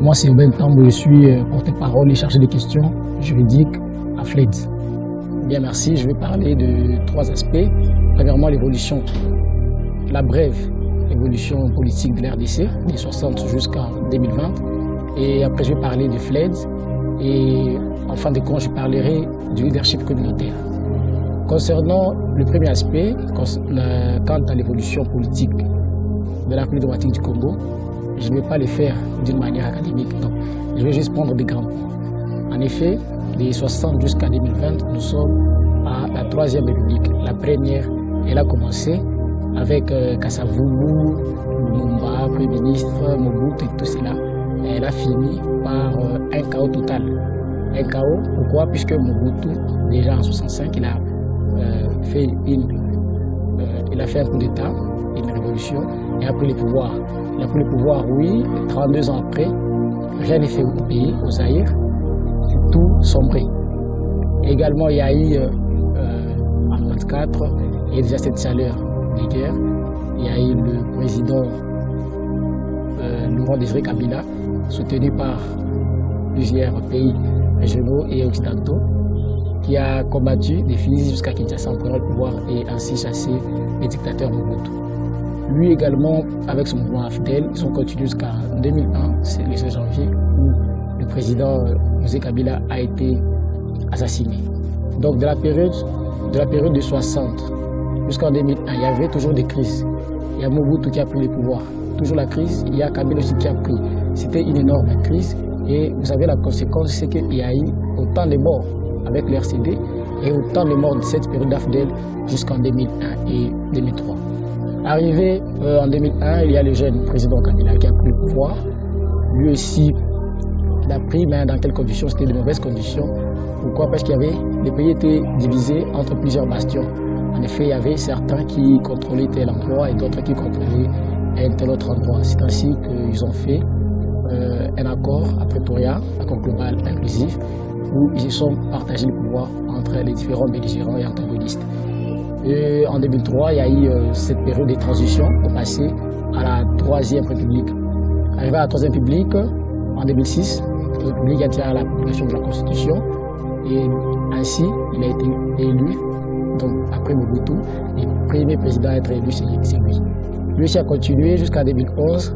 Moi, c'est Aubin Tambo, je suis porte-parole et chargé de questions juridiques à FLEDS. Bien, merci. Je vais parler de 3 aspects. Premièrement, l'évolution, la brève évolution politique de l'RDC, des 60 jusqu'en 2020. Et après, je vais parler de FLEDS. Et en fin de compte, je parlerai du leadership communautaire. Concernant le premier aspect, quant à l'évolution politique de la République démocratique du Congo, je ne vais pas le faire d'une manière académique, non. Je vais juste prendre des grands points. En effet, des 60 jusqu'à 2020, nous sommes à la 3e République. La première, elle a commencé avec Kasavubu, Lumumba, Premier ministre, Mobutu et tout cela. Et elle a fini par un chaos total. Un chaos, pourquoi? Puisque Mobutu, déjà en 1965, il a fait un coup d'État, une révolution, et a pris le pouvoir. Il a pris le pouvoir, oui, 32 ans après, rien n'est fait au pays, au Zaïre, tout sombré. Également, il y a eu, en 1994, il y a déjà cette chaleur de guerre. Il y a eu le président Laurent Désiré Kabila, soutenu par plusieurs pays régionaux et occidentaux, qui a combattu des fusils jusqu'à Kinshasa en prenant le pouvoir et ainsi chassé les dictateurs Mobutu. Lui également, avec son mouvement AFDEL, ils ont continué jusqu'à 2001, c'est le 16 janvier, où le président José Kabila a été assassiné. Donc de la période de 60 jusqu'en 2001, il y avait toujours des crises. Il y a Mobutu qui a pris le pouvoir. Toujours la crise, il y a Kabila aussi qui a pris. C'était une énorme crise et vous savez la conséquence, c'est qu'il y a eu autant de morts avec le RCD et autant de morts de cette période d'AFDEL jusqu'en 2001 et 2003. Arrivé en 2001, il y a le jeune président Kabila qui a pris le pouvoir. Lui aussi, il a pris, mais dans quelles conditions? C'était de mauvaises conditions. Pourquoi? Parce qu'il y avait, les pays étaient divisés entre plusieurs bastions. En effet, il y avait certains qui contrôlaient tel endroit et d'autres qui contrôlaient un tel autre endroit. C'est ainsi qu'ils ont fait un accord à Pretoria, accord global inclusif, où ils se sont partagés le pouvoir entre les différents belligérants et antagonistes. Et en 2003, il y a eu cette période de transition pour passer à la 3e République. Arrivé à la 3e République, en 2006, la République a tiré à la publication de la Constitution et ainsi, il a été élu. Donc, après Mobutu, le premier président à être élu, c'est lui. Lui aussi a continué jusqu'en 2011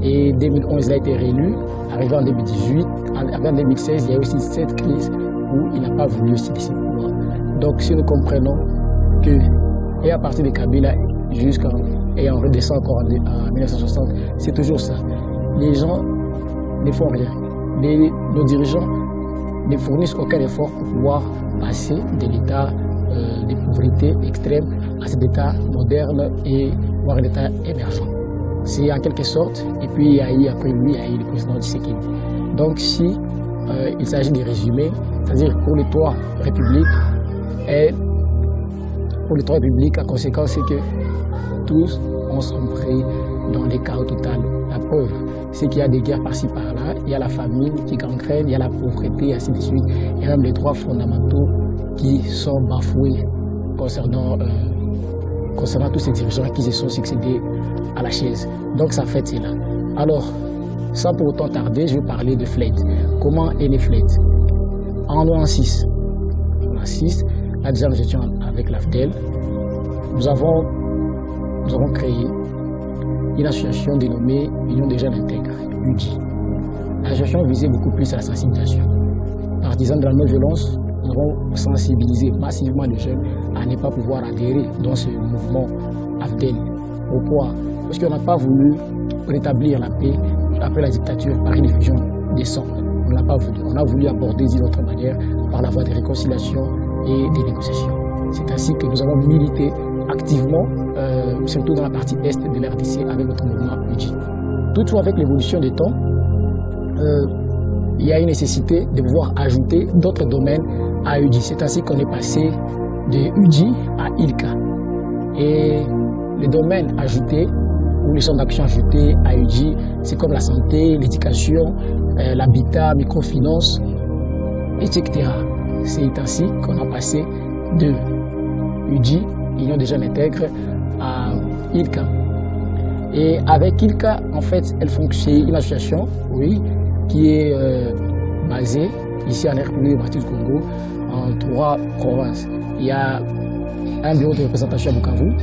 et 2011, il a été réélu. Arrivé en 2018, en 2016, il y a aussi cette crise où il n'a pas voulu aussi laisser le pouvoir. Donc, si nous comprenons que, et à partir de Kabila et on redescend encore en 1960, c'est toujours ça. Les gens ne font rien. Nos dirigeants ne fournissent aucun effort pour pouvoir passer de l'état de pauvreté extrême à cet état moderne et voire un état émergent. C'est en quelque sorte, et puis il y a eu après lui, il y a eu le président Tshisekedi. Donc si il s'agit de résumer, c'est-à-dire pour les 3 républiques, la conséquence c'est que tous ont sombré dans les chaos total. La preuve, c'est qu'il y a des guerres par-ci par-là, il y a la famine qui gangrène, il y a la pauvreté, et ainsi de suite. Il y a même les droits fondamentaux qui sont bafoués concernant tous ces dirigeants qui se sont succédés à la chaise. Donc ça fait cela. Alors, sans pour autant tarder, je vais parler de FLEDS. Comment est né FLEDS? En 1996, là déjà nous étions avec l'AFDEL, nous avons créé une association dénommée Union des jeunes intègres, UDI. L'association visait beaucoup plus à la sensibilisation. Partisans de la non-violence, nous avons sensibilisé massivement les jeunes à ne pas pouvoir adhérer dans ce mouvement AFDEL. Pourquoi? Parce qu'on n'a pas voulu rétablir la paix après la dictature par une effusion des sangs. On n'a pas voulu. On a voulu aborder d'une autre manière par la voie de réconciliation et des négociations. C'est ainsi que nous avons milité activement, surtout dans la partie est de l'RDC, avec notre mouvement UDI. Toutefois, avec l'évolution des temps, il y a une nécessité de pouvoir ajouter d'autres domaines à UDI. C'est ainsi qu'on est passé de UDI à ILCA. Et les domaines ajoutés, ou les champs d'action ajoutés à UDI, c'est comme la santé, l'éducation, l'habitat, microfinance, etc. C'est ainsi qu'on a passé de UDI, Union des jeunes intègres, à ILCA. Et avec ILCA, en fait, c'est une association, oui, qui est basée ici en République démocratique du Congo, en 3 provinces. Il y a un bureau de représentation à Bukavu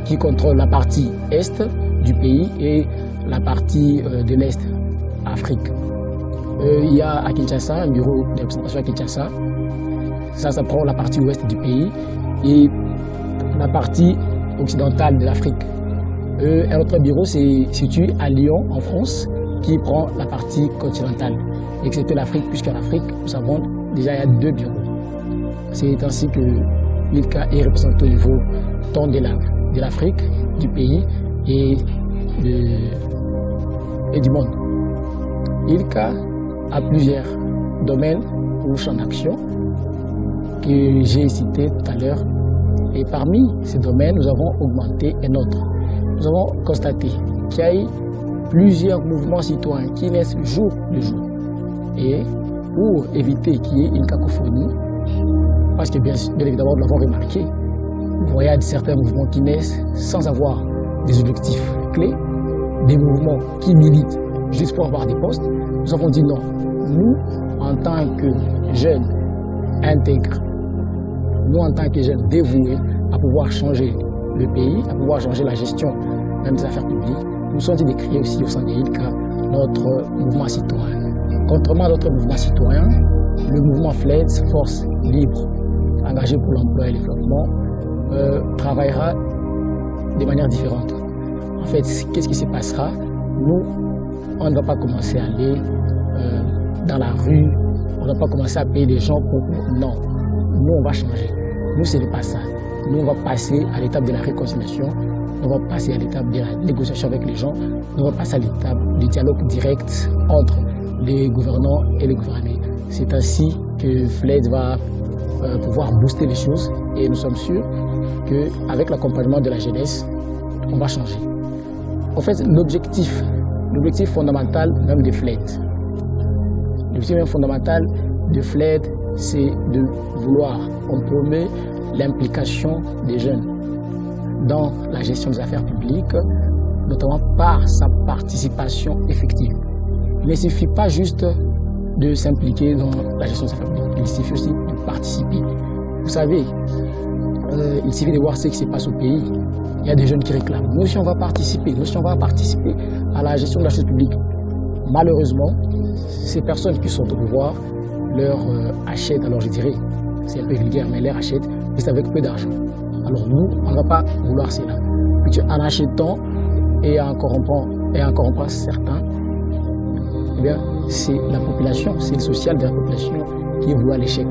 qui contrôle la partie est du pays et la partie de l'est, Afrique. Il y a à Kinshasa un bureau de représentation à Kinshasa. Ça prend la partie ouest du pays et la partie occidentale de l'Afrique. Un autre bureau se situe à Lyon, en France, qui prend la partie continentale, excepté l'Afrique, puisqu'en Afrique, nous savons déjà il y a 2 bureaux. C'est ainsi que l'ILCA est représenté au niveau tant de l'Afrique, du pays et du monde. ILCA a plusieurs domaines ou champs d'action que j'ai cités tout à l'heure. Et parmi ces domaines, nous avons augmenté un autre. Nous avons constaté qu'il y a eu plusieurs mouvements citoyens qui naissent jour le jour. Et pour éviter qu'il y ait une cacophonie, parce que bien évidemment nous l'avons remarqué, vous voyez certains mouvements qui naissent sans avoir des objectifs clés, des mouvements qui militent juste pour avoir des postes. Nous avons dit non, nous en tant que jeunes intègres, nous en tant que jeunes dévoués à pouvoir changer le pays, à pouvoir changer la gestion même des affaires publiques, nous sommes dit de créer aussi au sein de ILCA notre mouvement citoyen. Contrairement à d'autres mouvements citoyens, le mouvement FLED, Force Libre, engagé pour l'emploi et le développement, travaillera de manière différente. En fait, qu'est-ce qui se passera? Nous, on ne va pas commencer à aller dans la rue, on ne va pas commencer à payer des gens pour... Non, nous on va changer. Nous, ce n'est pas ça. Nous, on va passer à l'étape de la réconciliation, on va passer à l'étape de la négociation avec les gens, on va passer à l'étape du dialogue direct entre les gouvernants et les gouvernés. C'est ainsi que FLED va pouvoir booster les choses et nous sommes sûrs qu'avec l'accompagnement de la jeunesse, on va changer. En fait, l'objectif fondamental même de FLED, c'est de vouloir, on promet l'implication des jeunes dans la gestion des affaires publiques, notamment par sa participation effective. Mais il ne suffit pas juste de s'impliquer dans la gestion des affaires publiques, il suffit aussi de participer. Vous savez, il suffit de voir ce qui se passe au pays. Il y a des jeunes qui réclament. Nous aussi, on va participer. Nous aussi, on va participer à la gestion de la chose publique. Malheureusement, ces personnes qui sont au pouvoir leur achètent, alors je dirais, c'est un peu vulgaire, mais leur achètent, mais c'est avec peu d'argent. Alors nous, on ne va pas vouloir cela. En achetant et en corrompant certains, eh bien, c'est la population, c'est le social de la population qui voit l'échec.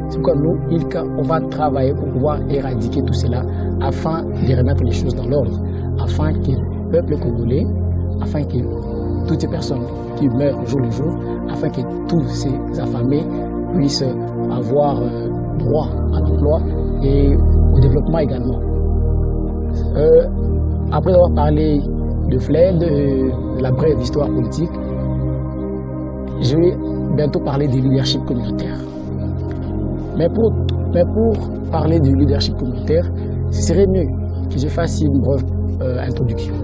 C'est pourquoi nous, ILCA, on va travailler pour pouvoir éradiquer tout cela afin de remettre les choses dans l'ordre, afin que le peuple congolais, afin que toutes ces personnes qui meurent jour le jour, afin que tous ces affamés puissent avoir droit à l'emploi et au développement également. Après avoir parlé de FLED, de la brève histoire politique, je vais bientôt parler du leadership communautaire. Mais pour parler du leadership communautaire, ce serait mieux que je fasse une brève introduction.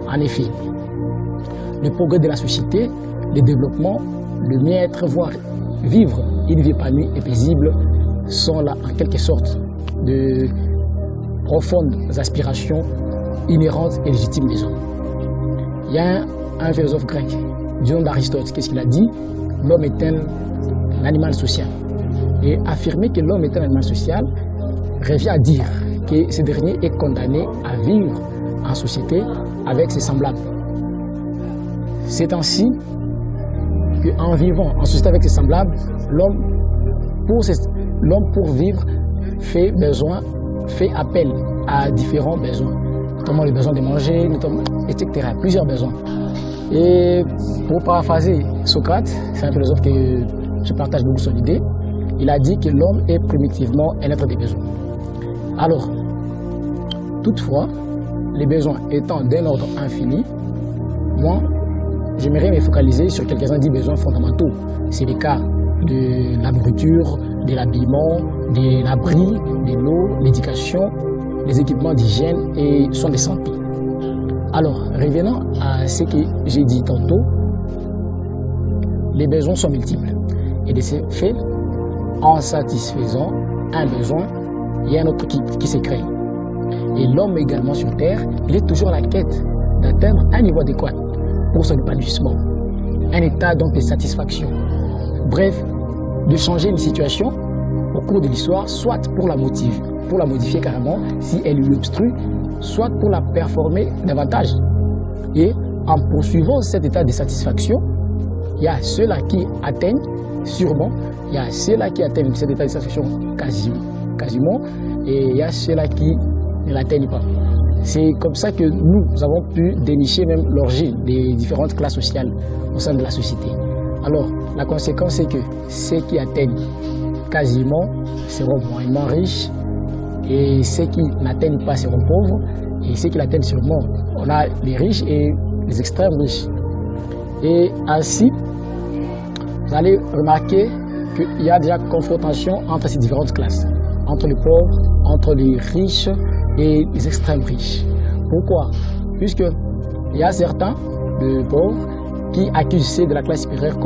En effet, le progrès de la société, le développement, le bien-être, voire vivre une vie épanouie et paisible sont là en quelque sorte de profondes aspirations inhérentes et légitimes des hommes. Il y a un philosophe grec, Dion d'Aristote, qu'est-ce qu'il a dit? L'homme est un animal social. Et affirmer que l'homme est un animal social revient à dire que ce dernier est condamné à vivre en société avec ses semblables. C'est ainsi qu'en vivant en société avec ses semblables, l'homme pour vivre fait appel à différents besoins, notamment le besoin de manger, etc. Plusieurs besoins. Et pour paraphraser Socrate, c'est un philosophe que je partage beaucoup son idée, il a dit que l'homme est primitivement un être des besoins. Alors, toutefois, les besoins étant d'un ordre infini, moi, j'aimerais me focaliser sur quelques-uns des besoins fondamentaux. C'est le cas de la nourriture, de l'habillement, de l'abri, de l'eau, l'éducation, les équipements d'hygiène et soins de santé. Alors, revenons à ce que j'ai dit tantôt, les besoins sont multiples. Et de ce fait, en satisfaisant un besoin, il y a un autre qui se crée. Et l'homme également sur Terre, il est toujours à la quête d'atteindre un niveau adéquat pour son épanouissement, un état donc de satisfaction. Bref, de changer une situation au cours de l'histoire, soit pour la modifier carrément si elle lui obstrue, soit pour la performer davantage. Et en poursuivant cet état de satisfaction, il y a ceux-là qui atteignent sûrement, il y a ceux-là qui atteignent cet état de satisfaction quasiment, et il y a ceux-là qui ne l'atteignent pas. C'est comme ça que nous avons pu dénicher même l'origine des différentes classes sociales au sein de la société. Alors, la conséquence, c'est que ceux qui atteignent quasiment seront moins riches, et ceux qui n'atteignent pas seront pauvres, et ceux qui l'atteignent sûrement, on a les riches et les extrêmes riches. Et ainsi, vous allez remarquer qu'il y a déjà confrontation entre ces différentes classes, entre les pauvres, entre les riches et les extrêmes riches. Pourquoi? Puisqu'il y a certains de pauvres qui accusent ceux de la classe supérieure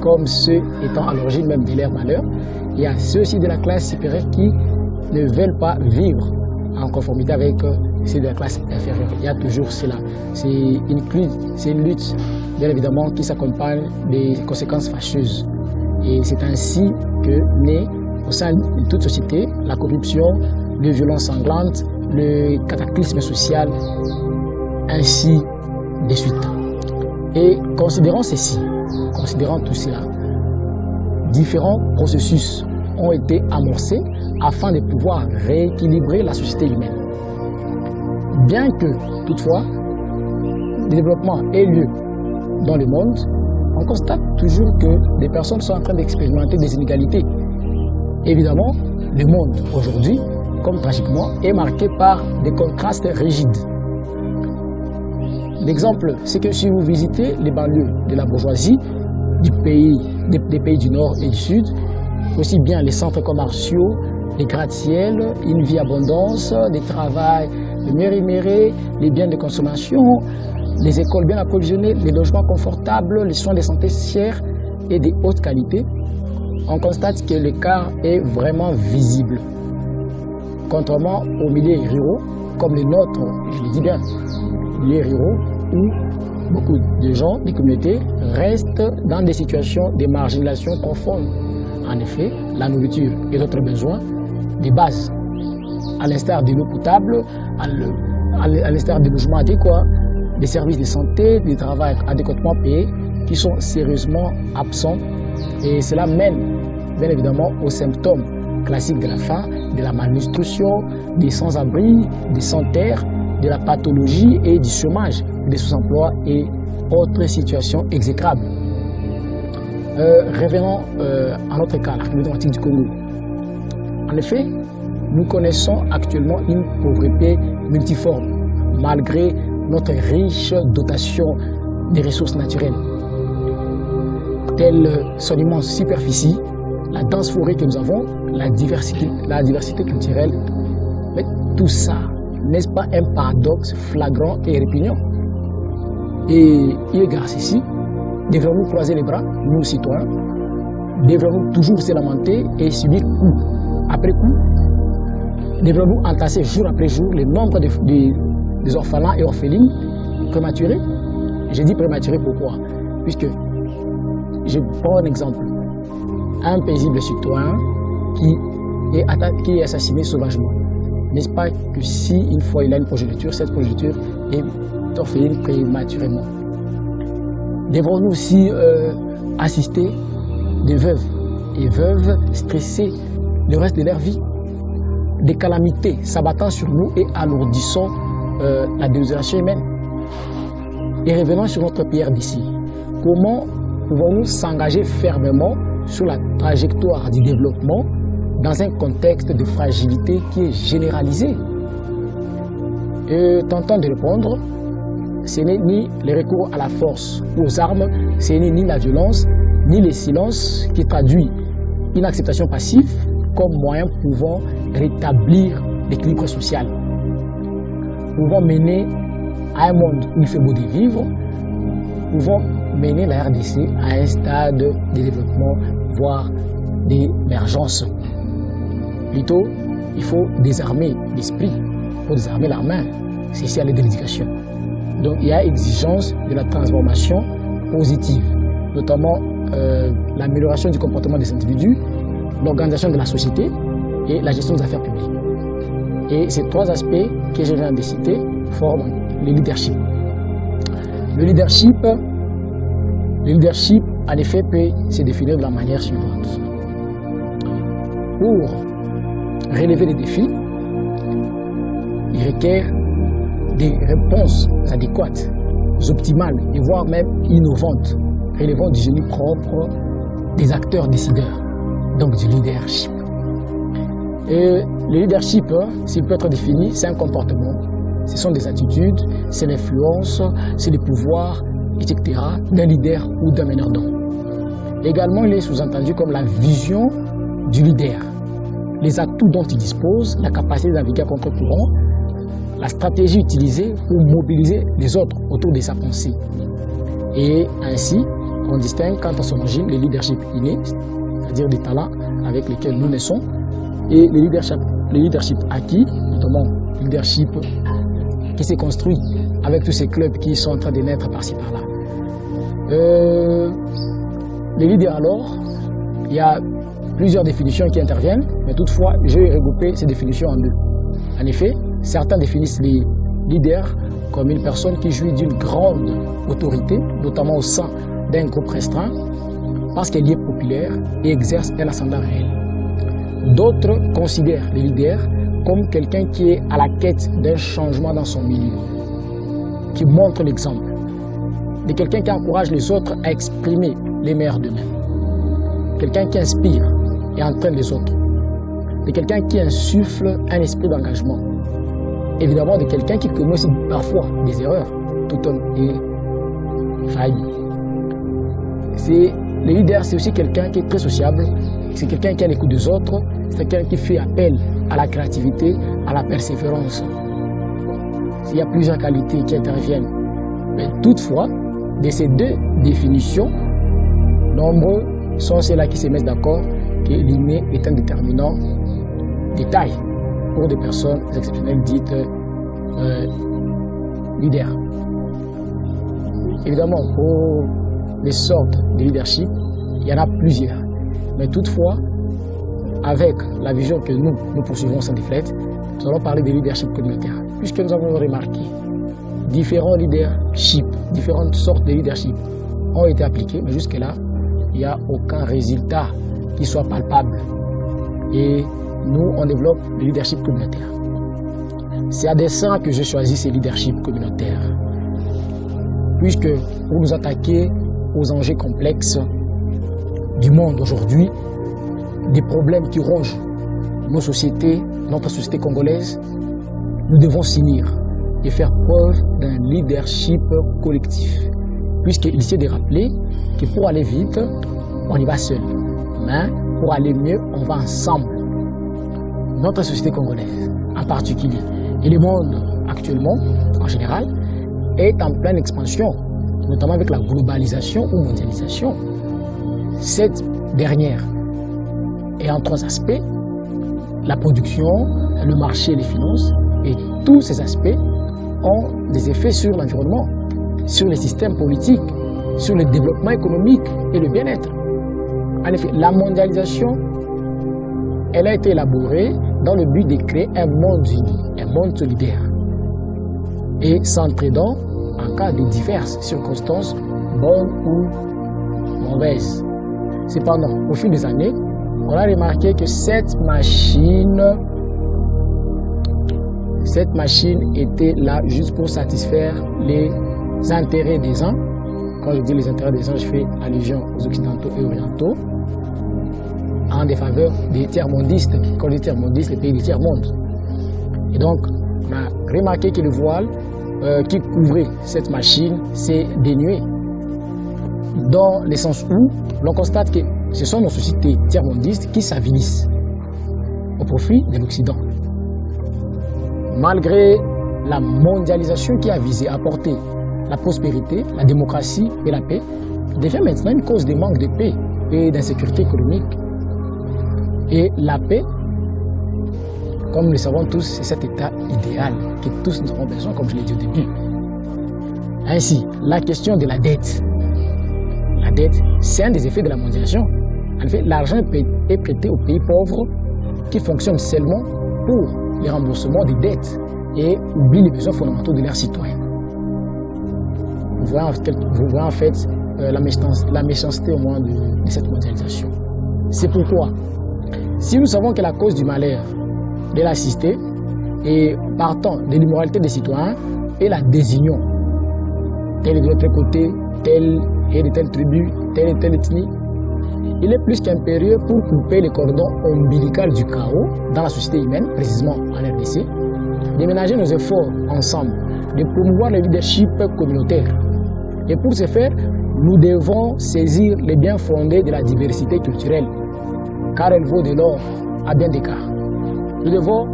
comme ceux étant à l'origine même de leur malheur. Il y a ceux aussi de la classe supérieure qui ne veulent pas vivre en conformité avec ceux de la classe inférieure. Il y a toujours cela. C'est une lutte, bien évidemment, qui s'accompagne des conséquences fâcheuses. Et c'est ainsi que naît au sein de toute société la corruption, les violences sanglantes, le cataclysme social, ainsi de suite. Et considérant tout cela, différents processus ont été amorcés afin de pouvoir rééquilibrer la société humaine. Bien que, toutefois, le développement ait lieu dans le monde, on constate toujours que des personnes sont en train d'expérimenter des inégalités. Évidemment, le monde aujourd'hui, comme tragiquement, est marqué par des contrastes rigides. L'exemple, c'est que si vous visitez les banlieues de la bourgeoisie, des pays du Nord et du Sud, aussi bien les centres commerciaux, les gratte-ciel, une vie abondance, des travails de méré, les biens de consommation, les écoles bien approvisionnées, les logements confortables, les soins de santé chers et de haute qualité, on constate que l'écart est vraiment visible. Contrairement aux milieux ruraux, comme les nôtres, je le dis bien, milieux ruraux, où beaucoup de gens, des communautés, restent dans des situations de marginalisation profonde. En effet, la nourriture et d'autres besoins des bases, à l'instar de l'eau potable, à l'instar des logements adéquats, des services de santé, des travaux adéquatement payés, qui sont sérieusement absents. Et cela mène, bien évidemment, aux symptômes classiques de la faim, de la malnutrition, des sans-abri, des sans-terre, de la pathologie et du chômage, des sous-emplois et autres situations exécrables. Revenons à notre cas, la République démocratique du Congo. En effet, nous connaissons actuellement une pauvreté multiforme, malgré notre riche dotation des ressources naturelles, telle son immense superficie, la dense forêt que nous avons, la diversité culturelle. Mais tout ça, n'est-ce pas un paradoxe flagrant et répugnant? Et il est grâce ici, devrons-nous croiser les bras, nous citoyens? Devrons-nous toujours se lamenter et subir coup après coup? Devrons-nous entasser jour après jour le nombre des orphelins et orphelines prématurés? Je dis prématurés pourquoi? Puisque, je prends un exemple, un paisible citoyen qui est assassiné sauvagement. N'est-ce pas que si une fois il a une progéniture, cette progéniture est orpheline prématurément? Devrons-nous aussi assister des veuves et veuves stressées le reste de leur vie, des calamités s'abattant sur nous et alourdissant la désolation humaine? Et revenons sur notre pierre d'ici. Comment pouvons-nous s'engager fermement sur la trajectoire du développement dans un contexte de fragilité qui est généralisé? Et tentant de répondre, ce n'est ni le recours à la force ou aux armes, ce n'est ni la violence, ni le silence qui traduit une acceptation passive comme moyen pouvant rétablir l'équilibre social, pouvant mener à un monde où il fait beau de vivre, pouvons mener la RDC à un stade de développement, voire d'émergence. Plutôt, il faut désarmer l'esprit, il faut désarmer la main. C'est ici à l'aide de l'éducation. Donc il y a exigence de la transformation positive, notamment l'amélioration du comportement des individus, l'organisation de la société et la gestion des affaires publiques. Et ces trois aspects que je viens de citer forment le leadership. Le leadership, en effet, peut se définir de la manière suivante. Pour relever les défis, il requiert des réponses adéquates, optimales et voire même innovantes, relevant du génie propre des acteurs décideurs, donc du leadership. Et le leadership, s'il peut être défini, c'est un comportement, ce sont des attitudes, c'est l'influence, c'est le pouvoir, etc., d'un leader ou d'un meneur d'hommes. Également, il est sous-entendu comme la vision du leader, les atouts dont il dispose, la capacité de naviguer à contre-courant, la stratégie utilisée pour mobiliser les autres autour de sa pensée. Et ainsi, on distingue quant à son origine le leadership inné, c'est-à-dire des talents avec lesquels nous naissons, et le leadership acquis, notamment le leadership qui s'est construit avec tous ces clubs qui sont en train de naître par-ci par-là. Les leaders alors, il y a plusieurs définitions qui interviennent, mais toutefois, je vais regrouper ces définitions en deux. En effet, certains définissent les leaders comme une personne qui jouit d'une grande autorité, notamment au sein d'un groupe restreint, parce qu'elle y est populaire et exerce un ascendant réel. D'autres considèrent les leaders comme quelqu'un qui est à la quête d'un changement dans son milieu, qui montre l'exemple, de quelqu'un qui encourage les autres à exprimer les meilleurs d'eux-mêmes, quelqu'un qui inspire et entraîne les autres, de quelqu'un qui insuffle un esprit d'engagement, évidemment de quelqu'un qui commet aussi parfois des erreurs, tout homme est failli. Le leader, c'est aussi quelqu'un qui est très sociable, c'est quelqu'un qui a l'écoute des autres, c'est quelqu'un qui fait appel à la créativité, à la persévérance. Il y a plusieurs qualités qui interviennent. Mais toutefois, de ces deux définitions, nombreux sont ceux-là qui se mettent d'accord que l'inné est un déterminant de taille pour des personnes exceptionnelles dites leaders. Évidemment, pour les sortes de leadership, il y en a plusieurs. Mais toutefois, avec la vision que nous poursuivons au sein des FLET, nous allons parler de leadership communautaire. Puisque nous avons remarqué différents leaderships, différentes sortes de leadership ont été appliqués, mais jusque-là, il n'y a aucun résultat qui soit palpable. Et nous, on développe le leadership communautaire. C'est à dessein que j'ai choisi ces leaderships communautaires. Puisque pour nous attaquer aux enjeux complexes du monde aujourd'hui, des problèmes qui rongent nos sociétés, notre société congolaise, nous devons s'unir et faire preuve d'un leadership collectif. Puisqu'il s'est de rappeler que pour aller vite, on y va seul. Mais pour aller mieux, on va ensemble. Notre société congolaise, en particulier, et le monde actuellement, en général, est en pleine expansion, notamment avec la globalisation ou mondialisation. Cette dernière est en trois aspects: la production, le marché et les finances. Et tous ces aspects ont des effets sur l'environnement, sur les systèmes politiques, sur le développement économique et le bien-être. En effet, la mondialisation, elle a été élaborée dans le but de créer un monde uni, un monde solidaire, et s'entraidant en cas de diverses circonstances, bonnes ou mauvaises. Cependant, au fil des années, on a remarqué que cette machine était là juste pour satisfaire les intérêts des uns. Quand je dis les intérêts des uns, je fais allusion aux occidentaux et orientaux, en défaveur des tiers-mondistes. Quand les tiers-mondistes, les pays du tiers-monde. Et donc, on a remarqué que le voile qui couvrait cette machine s'est dénué, dans le sens où l'on constate que ce sont nos sociétés tiers-mondistes qui s'avilissent au profit de l'Occident. Malgré la mondialisation qui a visé à apporter la prospérité, la démocratie et la paix devient maintenant une cause de manque de paix et d'insécurité économique. Et la paix, comme nous le savons tous, c'est cet état idéal que tous nous avons besoin, comme je l'ai dit au début. Ainsi, la question de la dette. La dette, c'est un des effets de la mondialisation. En effet, l'argent est prêté aux pays pauvres qui fonctionnent seulement pour les remboursements des dettes et oublient les besoins fondamentaux de leurs citoyens. Vous voyez en fait la méchanceté au moins de cette mondialisation. C'est pourquoi, si nous savons que la cause du malheur de la cité et partant de l'immoralité des citoyens est la désunion, tel est de l'autre côté, tel est de telle tribu, telle et telle ethnie, il est plus qu'impérieux pour couper les cordons ombilicaux du chaos dans la société humaine, précisément en RDC, de ménager nos efforts ensemble, de promouvoir le leadership communautaire. Et pour ce faire, nous devons saisir les biens fondés de la diversité culturelle, car elle vaut de l'or à bien des cas. Nous devons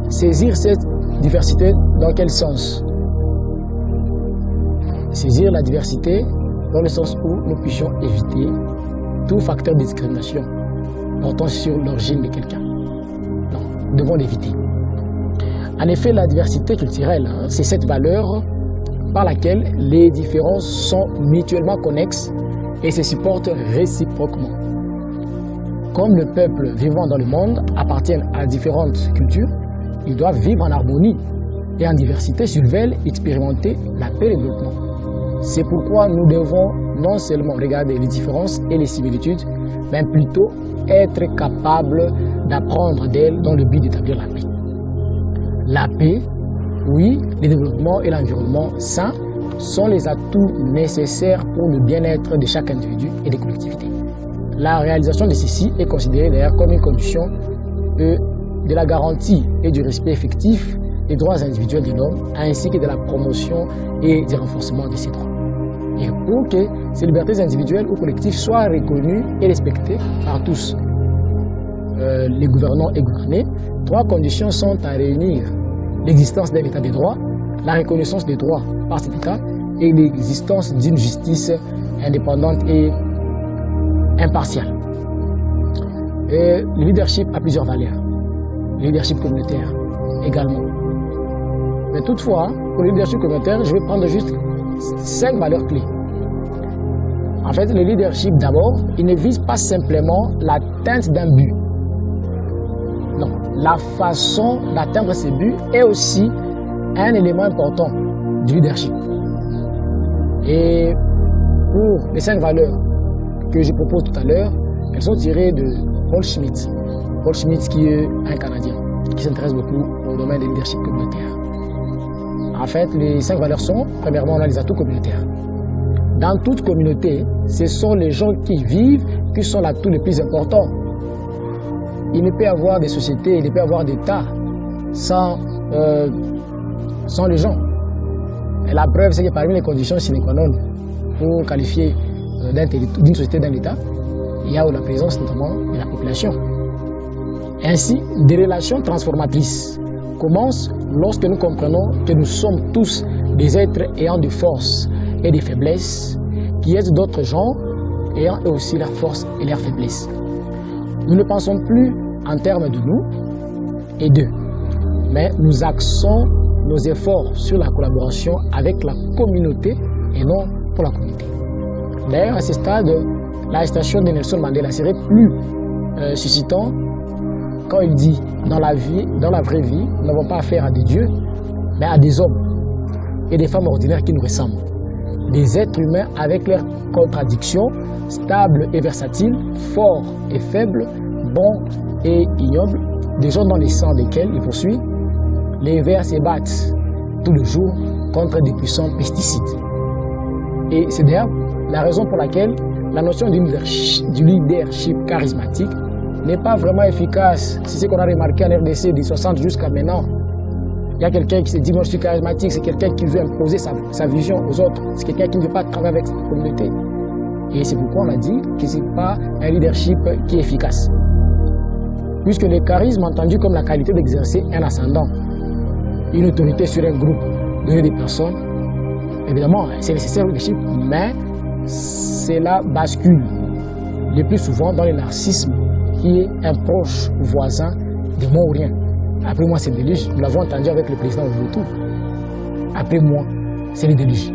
saisir cette diversité dans quel sens? Saisir la diversité dans le sens où nous puissions éviter tout facteur de discrimination portant sur l'origine de quelqu'un. Non, nous devons l'éviter. En effet, la diversité culturelle, c'est cette valeur par laquelle les différences sont mutuellement connexes et se supportent réciproquement. Comme le peuple vivant dans le monde appartient à différentes cultures, ils doivent vivre en harmonie et en diversité s'ils veulent expérimenter la paix et le développement. C'est pourquoi nous devons non seulement regarder les différences et les similitudes, mais plutôt être capables d'apprendre d'elles dans le but d'établir la paix. La paix, oui, le développement et l'environnement sain sont les atouts nécessaires pour le bien-être de chaque individu et des collectivités. La réalisation de ceci est considérée d'ailleurs comme une condition de la garantie et du respect effectif des droits individuels de l'homme, ainsi que de la promotion et du renforcement de ces droits. Et pour que ces libertés individuelles ou collectives soient reconnues et respectées par tous, les gouvernants et gouvernés, trois conditions sont à réunir: l'existence d'un état de droit, la reconnaissance des droits par cet état et l'existence d'une justice indépendante et impartiale. Et le leadership a plusieurs valeurs. Le leadership communautaire également. Mais toutefois, pour le leadership communautaire, je vais prendre juste 5 valeurs clés. En fait, le leadership d'abord, il ne vise pas simplement l'atteinte d'un but. Non, la façon d'atteindre ces buts est aussi un élément important du leadership. Et pour les 5 valeurs que je propose tout à l'heure, elles sont tirées de Paul Schmitt. Paul Schmitt qui est un Canadien, qui s'intéresse beaucoup au domaine du leadership communautaire. En fait, les 5 valeurs sont, premièrement, on a les atouts communautaires. Dans toute communauté, ce sont les gens qui y vivent qui sont l'atout le plus important. Il ne peut y avoir des sociétés, il ne peut y avoir d'État sans les gens. Et la preuve, c'est que parmi les conditions sine qua non pour qualifier d'une société, d'un État, il y a la présence notamment de la population. Ainsi, des relations transformatrices commencent lorsque nous comprenons que nous sommes tous des êtres ayant des forces et des faiblesses, qui aident d'autres gens ayant eux aussi leurs forces et leurs faiblesses. Nous ne pensons plus en termes de nous et d'eux, mais nous axons nos efforts sur la collaboration avec la communauté et non pour la communauté. D'ailleurs, à ce stade, l'arrestation de Nelson Mandela serait plus suscitant quand il dit dans la vraie vie, nous n'avons pas affaire à des dieux, mais à des hommes et des femmes ordinaires qui nous ressemblent. Des êtres humains avec leurs contradictions, stables et versatiles, forts et faibles, bons et ignobles, des gens dans les sangs desquels, il poursuit, les vers se battent tout le jour contre des puissants pesticides. Et c'est d'ailleurs la raison pour laquelle la notion du leadership charismatique n'est pas vraiment efficace. C'est ce qu'on a remarqué en RDC des 60 jusqu'à maintenant. Il y a quelqu'un qui se dit, moi je suis charismatique, c'est quelqu'un qui veut imposer sa vision aux autres. C'est quelqu'un qui ne veut pas travailler avec sa communauté. Et c'est pourquoi on a dit que ce n'est pas un leadership qui est efficace. Puisque le charisme entendu comme la qualité d'exercer un ascendant une autorité sur un groupe donné des personnes, évidemment, c'est nécessaire le leadership, mais cela bascule le plus souvent dans le narcissisme qui est un proche voisin de moi ou rien. Après moi, c'est le déluge. Nous l'avons entendu avec le président Mobutu. Après moi, c'est le déluge.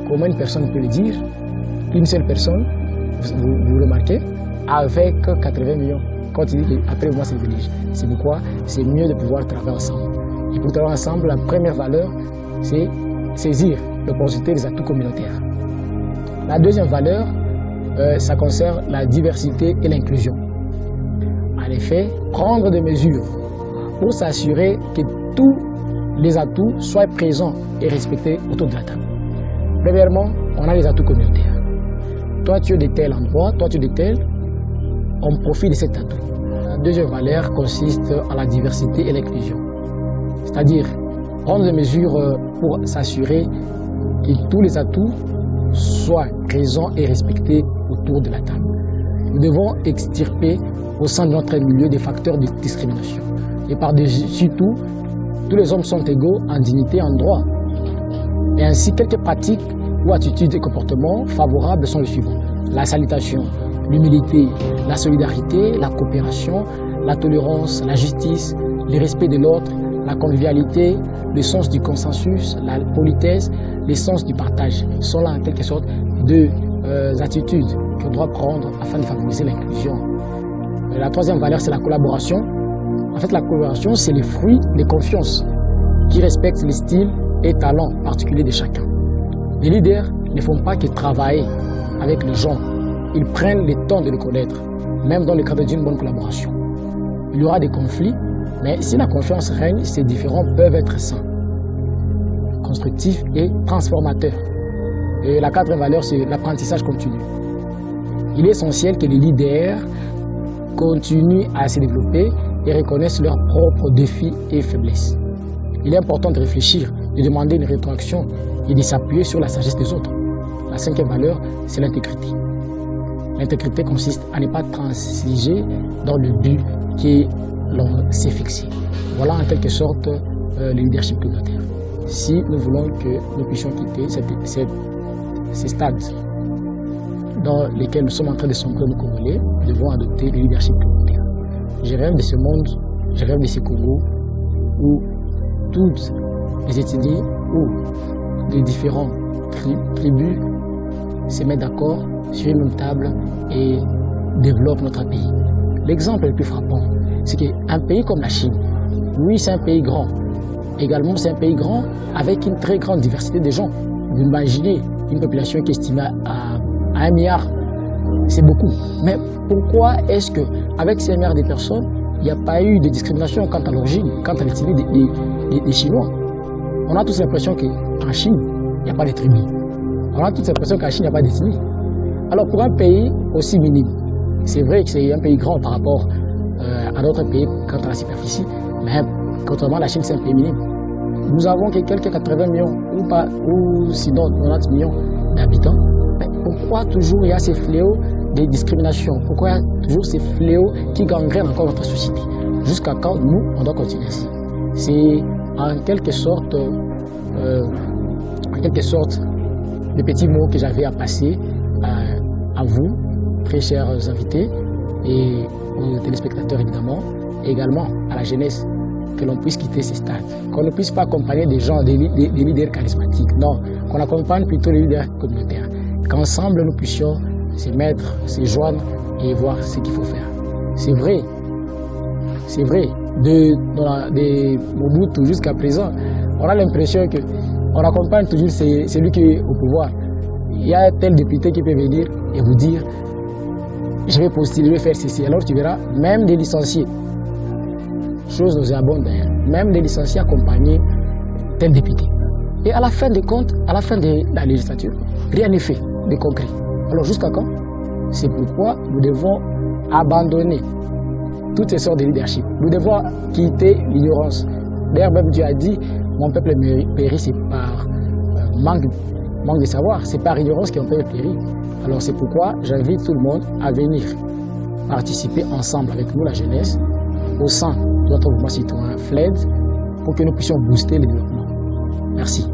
Comment une personne peut le dire? Une seule personne, vous remarquez, avec 80 millions. Quand il dit après moi, c'est le déluge. C'est pourquoi c'est mieux de pouvoir travailler ensemble. Et pour travailler ensemble, la première valeur, c'est saisir l'opportunité des atouts communautaires. La deuxième valeur, ça concerne la diversité et l'inclusion. En effet, prendre des mesures pour s'assurer que tous les atouts soient présents et respectés autour de la table. Premièrement, on a les atouts communautaires. Toi, tu es de tel endroit, toi, tu es de tel, on profite de cet atout. La deuxième valeur consiste en la diversité et l'inclusion. C'est-à-dire prendre des mesures pour s'assurer que tous les atouts soient présents et respectés autour de la table. Nous devons extirper au sein de notre milieu des facteurs de discrimination. Et par-dessus tout, tous les hommes sont égaux en dignité et en droit. Et ainsi, quelques pratiques ou attitudes et comportements favorables sont les suivants. La salutation, l'humilité, la solidarité, la coopération, la tolérance, la justice, le respect de l'autre, la convivialité, le sens du consensus, la politesse, le sens du partage sont là en quelque sorte deux attitudes qu'on doit prendre afin de favoriser l'inclusion. La troisième valeur, c'est la collaboration. En fait, la collaboration, c'est le fruit de confiance qui respecte les styles et talents particuliers de chacun. Les leaders ne font pas que travailler avec les gens, ils prennent le temps de les connaître, même dans le cadre d'une bonne collaboration. Il y aura des conflits, mais si la confiance règne, ces différends peuvent être sains, constructifs et transformateurs. Et la quatrième valeur, c'est l'apprentissage continu. Il est essentiel que les leaders continuent à se développer et reconnaissent leurs propres défis et faiblesses. Il est important de réfléchir, de demander une rétroaction et de s'appuyer sur la sagesse des autres. La cinquième valeur, c'est l'intégrité. L'intégrité consiste à ne pas transiger dans le but que l'on s'est fixé. Voilà en quelque sorte le leadership communautaire. Si nous voulons que nous puissions quitter ces stades dans lesquels nous sommes en train de sombrer nos Congolais, nous devons adopter le leadership communautaire. Je rêve de ce monde, je rêve de ce Congo où toutes les ethnies ou les différentes tribus se mettent d'accord sur une même table et développent notre pays. L'exemple le plus frappant, c'est qu'un pays comme la Chine, oui, c'est un pays grand. Également, c'est un pays grand avec une très grande diversité de gens. Vous imaginez une population qui est estimée à 1 milliard, c'est beaucoup. Mais pourquoi est-ce qu'avec ces milliards de personnes, il n'y a pas eu de discrimination quant à l'origine, quant à l'ethnie des Chinois? On a tous l'impression qu'en Chine, il n'y a pas de tribus. On a tous l'impression qu'en Chine, il n'y a pas d'ethnie. Alors pour un pays aussi minime, c'est vrai que c'est un pays grand par rapport à d'autres pays quant à la superficie, mais contrairement à la Chine, c'est un pays minime. Nous avons quelques 80 millions ou sinon 90 millions d'habitants. Mais pourquoi toujours il y a ces fléaux de discrimination? Pourquoi il y a toujours ces fléaux qui gangrènent encore notre société? Jusqu'à quand nous, on doit continuer ainsi? C'est en quelque sorte les petits mots que j'avais à passer à vous, très chers invités, et aux téléspectateurs évidemment, et également à la jeunesse, que l'on puisse quitter ces stades, qu'on ne puisse pas accompagner des gens, des leaders charismatiques, non, qu'on accompagne plutôt les leaders communautaires, qu'ensemble nous puissions se joindre et voir ce qu'il faut faire. C'est vrai, de Mobutu jusqu'à présent, on a l'impression qu'on accompagne toujours celui qui est au pouvoir. Il y a tel député qui peut venir et vous dire je vais postuler, je vais faire ceci. Alors tu verras, même des licenciés, chose nauséabonde d'ailleurs, même des licenciés accompagnés tel député. Et à la fin des comptes, à la fin de la législature, rien n'est fait de concret. Alors jusqu'à quand? C'est pourquoi nous devons abandonner toutes ces sortes de leadership. Nous devons quitter l'ignorance. D'ailleurs, même Dieu a dit, mon peuple périt, c'est par manque de savoir, c'est par ignorance que mon peuple périt. Alors c'est pourquoi j'invite tout le monde à venir participer ensemble avec nous, la jeunesse, au sein de notre mouvement citoyen FLED, pour que nous puissions booster le développement. Merci.